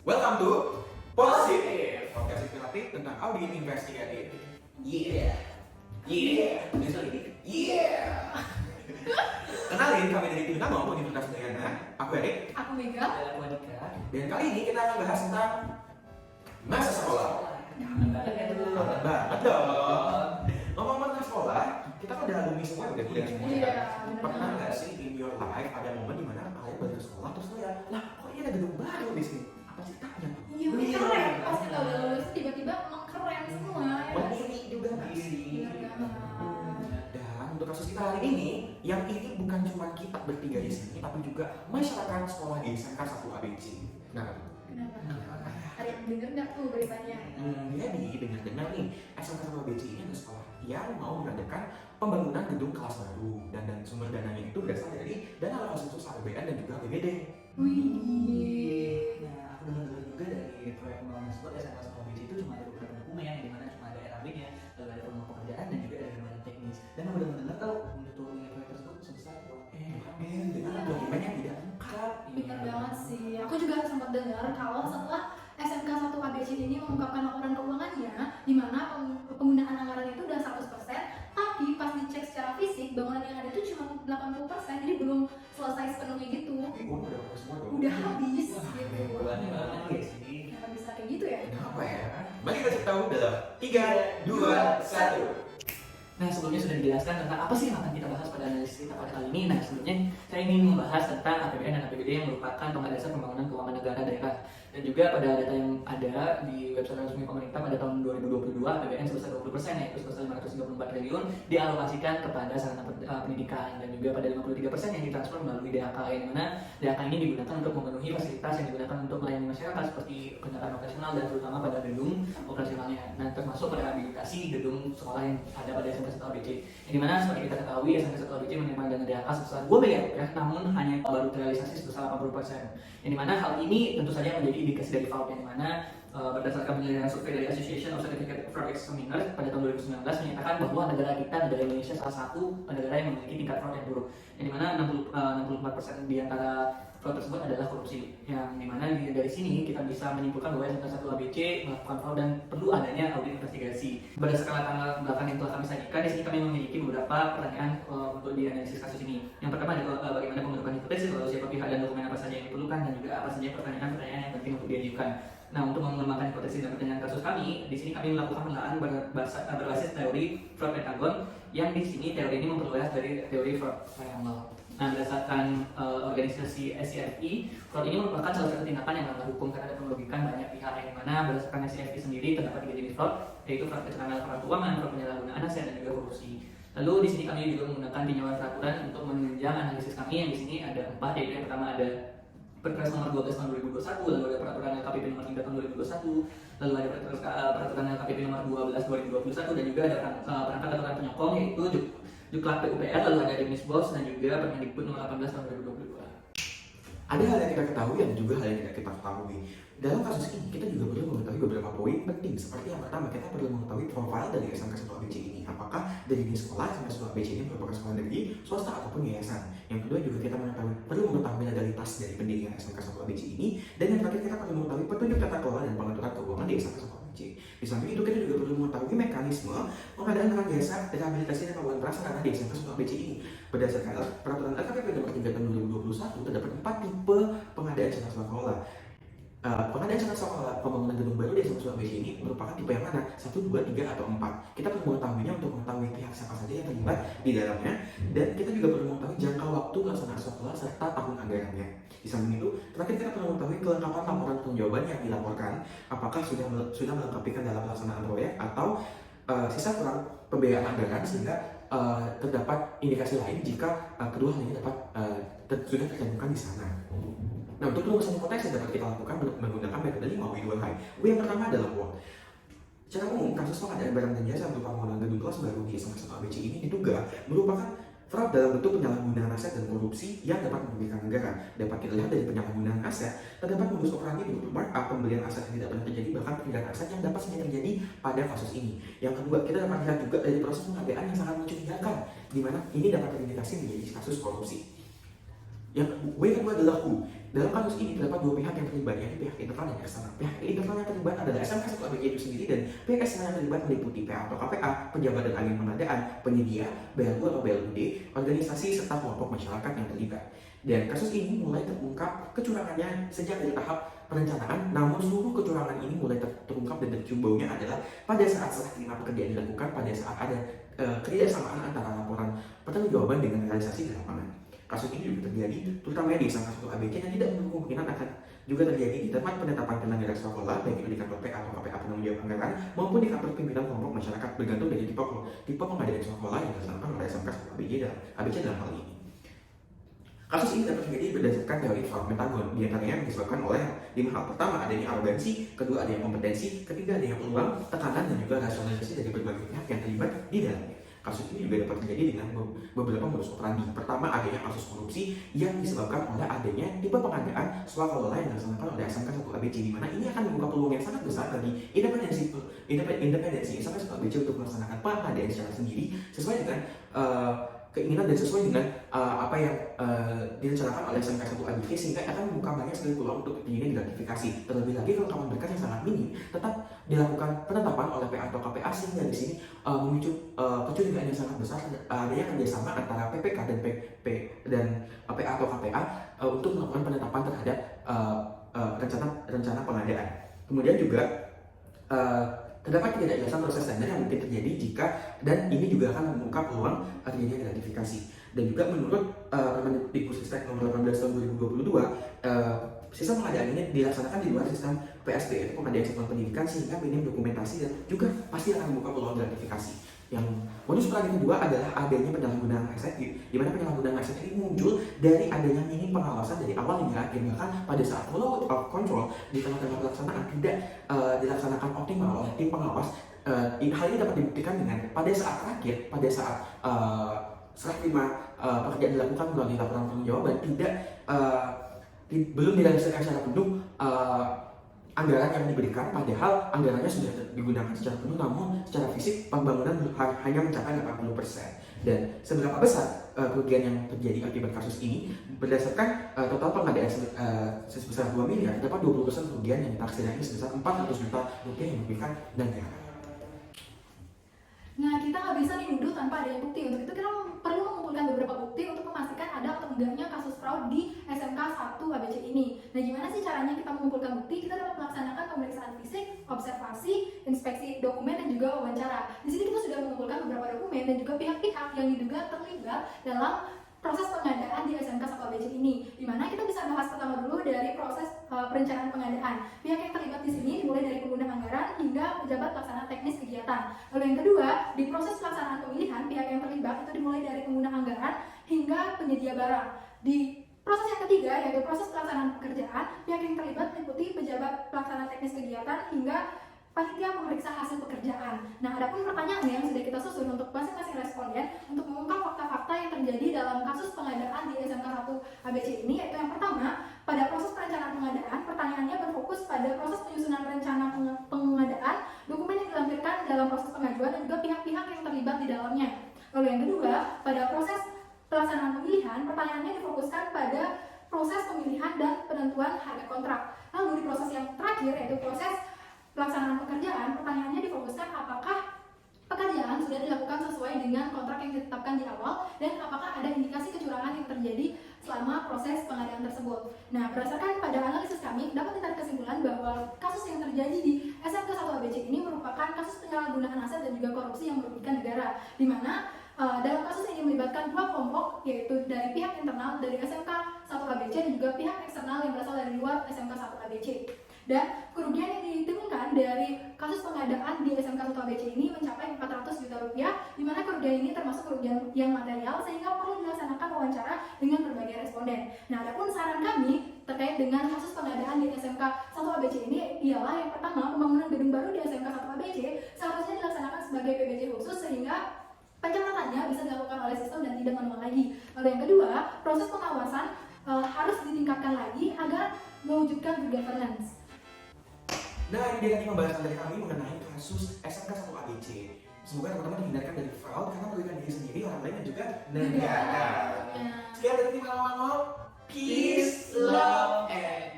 Welcome to Positif, podcast inspiratif tentang audit investigatif. Yeah, yeah. Kenalin, kami dari tim Namo Universitas Udayana. Aku Erik. Aku Mega. Dan aku Andika. Dan kali ini kita akan bahas tentang masa sekolah. Banget dong. Ngomong tentang sekolah, kita kan udah alumni semua, udah kuliah semua. Iya, Pernah nggak sih in your life ada momen dimana kalian balik ke sekolah terus lihat, lah kok ini ada gedung baru di sini? Apa ceritanya? Iya, keren. Pas kita udah lulus tiba-tiba emang keren semua. Ini juga sih. Bener banget. Dan untuk kasus kita hari ini, yang ini bukan cuma kita bertiga di sini, tapi juga masyarakat sekolah di SMK 1 ABC. Nah, Kenapa? Ada yang denger nggak tuh beritanya? jadi dengar-dengar nih, SMK 1 ABC ini adalah sekolah yang mau mengadakan pembangunan gedung kelas baru, dan sumber dananya itu berasal dari dana alokasi khusus APBN dan juga APBD. Wih. Nah, aku dengar juga dari proyek pembangunan tersebut SMK Sekolah BC itu cuma ada beberapa dokumen yang dimana cuma ada RAB-nya, lalu ada peluang pekerjaan dan juga ada gambaran teknis. Dan aku dengar tahu untuk proyek tersebut sebesar dengan dokumen yang tidak lengkap. Bener banget sih. Aku juga sempat dengar kalau setelah SMK 1 ABC ini mengungkapkan laporan keuangannya, di mana penggunaan anggaran itu udah 100%, tapi pas dicek secara fisik bangunan yang ada itu cuma 80%, jadi belum selesai sepenuhnya gitu. Tapi gue udah pakai semua dong. Udah habis gitu. bulannya banget ya sih. Kenapa bisa kayak gitu ya? Kenapa ya? Mari kita cek tahu dalam 3, 2, 1. Nah, sebelumnya sudah dijelaskan tentang apa sih yang akan kita bahas pada analisis kita pada kali ini. Nah, sebelumnya saya ingin membahas tentang APBN dan APBD yang merupakan tonggak dasar pembangunan keuangan negara daerah. Dan juga pada data yang ada di website resmi pemerintah pada tahun 2022, APBN sebesar 20%, yaitu sebesar 534 triliun dialokasikan kepada sarana pendidikan, dan juga pada 53% yang ditransfer melalui DHK, yang mana DHK ini digunakan untuk memenuhi fasilitas yang digunakan untuk melayani masyarakat seperti kendaraan operasional dan terutama pada gedung operasionalnya. Nah, termasuk pada rehabilitasi gedung sekolah yang ada pada SMK 1 ABC. Yang dimana seperti kita ketahui SMK 1 ABC menerima dana DHK sebesar 2 miliar rupiah, namun hanya baru terrealisasi sebesar 80%. Yang dimana hal ini tentu saja menjadi indikasi dari fraud, yang dimana berdasarkan penilaian survei dari Association of Certificate Fraud Examiners pada tahun 2019 menyatakan bahwa negara kita, negara Indonesia, salah satu negara yang memiliki tingkat fraud yang buruk, yang dimana 64% di antara fraud tersebut adalah korupsi, yang dimana dari sini kita bisa menyimpulkan bahwa SMK 1 ABC melakukan fraud dan perlu adanya audit investigasi. Berdasarkan latar belakang yang telah kami sajikan, di sini kami memiliki beberapa pertanyaan untuk dianalisis kasus ini. Yang pertama adalah bagaimana pembentukan hipotesis, lalu siapa pihak dan dokumen apa saja yang diperlukan, dan juga apa saja pertanyaan-pertanyaan yang penting untuk diajukan. Nah, untuk mengembangkan hipotesis dan pertanyaan kasus kami, di sini kami melakukan penelaahan berbasis teori fraud pentagon, yang di sini teori ini memperluas dari teori fraud triangle. Nah, berdasarkan organisasi SCFI, fraud ini merupakan salah satu tindakan yang melanggar hukum karena dapat merugikan banyak pihak, yang mana berdasarkan SCFI sendiri terdapat 3 jenis fraud, yaitu fraud kecurangan laporan keuangan, fraud penyalahgunaan aset, dan juga korupsi. Lalu di sini kami juga menggunakan tinjauan peraturan untuk menunjang analisis kami, yang di sini ada 4, yaitu yang pertama ada Perpres nomor 12 tahun 2021, lalu ada peraturan LKPP nomor 3 tahun 2021, lalu ada peraturan LKPP nomor 12 2021, dan juga ada perangkat aturan penyokong, yaitu Juklak PUPR, lalu ada Dinisbos, dan juga Permendikbud nomor 18 tahun 2022. Ada hal yang kita ketahui dan juga hal yang tidak kita ketahui. Dalam kasus ini, kita juga perlu mengetahui beberapa poin penting. Seperti yang pertama, kita perlu mengetahui profil dari SMK 1 ABC ini. Apakah dari jenis sekolah SMK 1 ABC ini merupakan sekolah negeri, swasta, ataupun yayasan. Yang kedua juga kita perlu mengetahui legalitas dari pendirian SMK 1 ABC ini. Dan yang terakhir, kita perlu mengetahui petunjuk tata kelola dan pengaturan keuangan di SMK 1 ABC. Di samping itu, kita juga perlu mengetahui mekanisme pengadaan barang jasa, rehabilitasi, dan pembangunan prasarana di SMK 1 ABC ini. Berdasarkan peraturan LKPP nomor 3 tahun 2021, terdapat 4 tipe pengadaan jasa kelola. Pengadaan jasa sekolah pembangunan gedung baru di SMK 1 ABC ini merupakan tipe yang mana? 1, 2, 3, atau 4. Kita perlu mengetahuinya untuk mengetahui pihak siapa saja yang terlibat di dalamnya, dan kita juga perlu mengetahui jangka waktu pelaksanaan sekolah serta tahun anggarannya. Di samping itu, terakhir kita perlu mengetahui kelengkapan laporan pertanggungjawaban yang dilaporkan, apakah sudah melengkapikan dalam pelaksanaan proyek atau sisa kurang pembiayaan anggaran, sehingga terdapat indikasi lain jika kedua hal ini sudah tercantumkan di sana. Nah, untuk rumusan hipotesis yang dapat kita lakukan menggunakan metode 5W2H. W yang pertama adalah uang. Secara umum, kasus pengadaan barang dan jasa berupa pembangunan gedung kelas baru di SMK 1 ABC ini diduga merupakan fraud dalam bentuk penyalahgunaan aset dan korupsi yang dapat merugikan negara. Dapat kita lihat dari penyalahgunaan aset, terdapat modus operandi berupa markup, pembelian aset yang tidak pernah terjadi, bahkan pindahan aset yang dapat saja terjadi pada kasus ini. Yang kedua, kita dapat lihat juga dari proses pengadaan yang sangat mencurigakan, di mana ini dapat terindikasi menjadi kasus korupsi. Yang W kedua adalah who. dalam kasus ini terdapat dua pihak yang terlibat, yaitu pihak internal dan eksternal. Pihak internal yang terlibat adalah SMK 1 ABC itu sendiri, dan pihak eksternal yang terlibat meliputi PA atau KPA, pejabat dan agen pengadaan, penyedia, BLU atau BLUD, organisasi serta kelompok masyarakat yang terlibat. Dan kasus ini mulai terungkap kecurangannya sejak dari tahap perencanaan, namun seluruh kecurangan ini mulai terungkap dan tercium baunya adalah pada saat serah terima pekerjaan dilakukan, pada saat ada ketidaksamaan antara laporan pertanggungjawaban dengan realisasi di lapangan. Kasus ini juga terjadi terutama di SMK 1 ABC yang tidak menutup kemungkinan akan juga terjadi di tempat penetapan penyelenggara sekolah, baik itu di kantor PA atau KPA penanggung jawab anggaran maupun di kantor pimpinan kelompok masyarakat, bergantung dari tipe pengadaan sekolah yang dilaksanakan oleh SMK 1 ABC dalam hal ini. Kasus ini dapat terjadi berdasarkan teori Frank Pentagon, diantaranya disebabkan oleh 5 hal. Pertama, adanya arogansi, kedua, adanya kompetensi, ketiga, adanya peluang, tekanan, dan juga rasionalisasi dari berbagai pihak yang terlibat di dalamnya. Kasus ini juga dapat terjadi dengan beberapa modus operandi. Pertama, adanya kasus korupsi yang disebabkan oleh adanya tipe pengadaan swakalola yang dilaksanakan oleh SMK 1 ABC, di mana ini akan membuka peluang yang sangat besar bagi independensi SMK 1 ABC untuk melaksanakan pengadaan secara sendiri sesuai dengan keinginan dan sesuai dengan apa yang direncanakan oleh SMK 1 ABC, sehingga akan membuka banyak sekali peluang untuk terjadinya gratifikasi. Terlebih lagi kelengkapan berkas yang sangat minim tetap dilakukan penetapan oleh PA atau KPA, sehingga di sini memicu kecurigaan yang sangat besar adanya kerjasama antara PPK dan PP dan PA atau KPA untuk melakukan penetapan terhadap rencana pengadaan. Kemudian juga terdapat ketidakjelasan proses tender yang mungkin terjadi jika, dan ini juga akan membuka peluang terjadinya gratifikasi. Dan juga menurut Permendikbudristek nomor 18 tahun 2022, sistem pengadaan ini dilaksanakan di luar sistem PSP, yaitu pengadaan satuan pendidikan, sehingga minim dokumentasi dan juga pasti akan membuka peluang gratifikasi. Yang modus operandi kedua adalah adanya penyalahgunaan aset, di mana penyalahgunaan aset ini muncul dari adanya minim pengawasan dari awal hingga akhir. Bahkan pada saat flow of control di tengah-tengah pelaksanaan tidak dilaksanakan optimal oleh tim pengawas. Hal ini dapat dibuktikan dengan pada saat terakhir, pada saat serah terima pekerjaan dilakukan melalui laporan pertanggungjawaban belum direalisasikan secara penuh anggaran yang diberikan, padahal anggarannya sudah digunakan secara penuh, namun secara fisik pembangunan hanya mencapai 80%. Dan seberapa besar kerugian yang terjadi akibat kasus ini? Berdasarkan total pengadaan sebesar 2 miliar, terdapat 20% kerugian yang ditaksirkan sebesar 400 juta rupiah yang merugikan negara. Nah, kita nggak bisa nih nuduh tanpa adanya bukti. Untuk itu kita perlu mengumpulkan beberapa bukti untuk memastikan ada atau enggaknya kasus fraud di SMK 1 ABC ini. Nah, gimana sih caranya kita mengumpulkan bukti? Kita dapat melaksanakan pemeriksaan fisik, observasi, inspeksi dokumen, dan juga wawancara. Di sini kita sudah mengumpulkan beberapa dokumen dan juga pihak-pihak yang diduga terlibat dalam proses pengadaan di SMK 1 ABC ini. Dimana kita bisa bahas pertama dulu dari proses perencanaan pengadaan. Pihak yang terlibat di sini dimulai dari pengguna anggaran hingga pejabat pelaksana teknis kegiatan. Lalu yang kedua, di proses pelaksanaan pemilihan, pihak yang terlibat itu dimulai dari pengguna anggaran hingga penyedia barang. Di proses yang ketiga, yaitu proses pelaksanaan pekerjaan, pihak yang terlibat meliputi pejabat pelaksana teknis kegiatan hingga panitia pemeriksa hasil pekerjaan. Nah, ada pun pertanyaan yang sudah kita susun untuk masing-masing responden untuk mengungkap fakta-fakta yang terjadi dalam kasus pengadaan di SMK 1 ABC ini, yaitu yang pertama, pada proses perencanaan pengadaan, pertanyaannya berfokus pada proses penyusunan rencana pengadaan, dokumen yang dilampirkan dalam proses pengajuan, dan juga pihak-pihak yang terlibat di dalamnya. Lalu yang kedua, pada proses pelaksanaan pemilihan, pertanyaannya difokuskan pada proses pemilihan dan penentuan harga kontrak. Lalu di proses yang terakhir, yaitu proses pelaksanaan pekerjaan, pertanyaannya difokuskan apakah pekerjaan sudah dilakukan sesuai dengan kontrak yang ditetapkan di awal, dan apakah ada indikasi kecurangan yang terjadi selama proses pengadaan tersebut. Nah, berdasarkan pada analisis kami, dapat ditarik kesimpulan bahwa kasus yang terjadi di SMK 1 ABC ini merupakan kasus penyalahgunaan aset dan juga korupsi yang merugikan negara, di mana dalam kasus ini melibatkan dua kelompok, yaitu dari pihak internal dari SMK 1 ABC dan juga pihak eksternal yang berasal dari luar SMK 1 ABC. Dan kerugian yang ditimbulkan dari kasus pengadaan di SMK 1 ABC ini mencapai 400 juta rupiah, di mana kerugian ini termasuk kerugian yang material, sehingga perlu dilaksanakan wawancara dengan berbagai responden. Nah, adapun saran kami terkait dengan kasus pengadaan di SMK 1 ABC ini ialah yang pertama, pembangunan gedung baru di SMK 1 ABC seharusnya dilaksanakan sebagai PBJ khusus, sehingga pencatatannya bisa dilakukan oleh sistem dan tidak manual lagi. Lalu yang kedua, proses pengawasan harus ditingkatkan lagi agar mewujudkan good governance. Nah, ini dia tadi pembahasan dari kami mengenai kasus SMK 1 ABC. Semoga teman-teman dihindarkan dari fraud karena merugikan diri sendiri, orang lain, dan juga negara. Sekian dari tim Halo Halo. Peace, love, and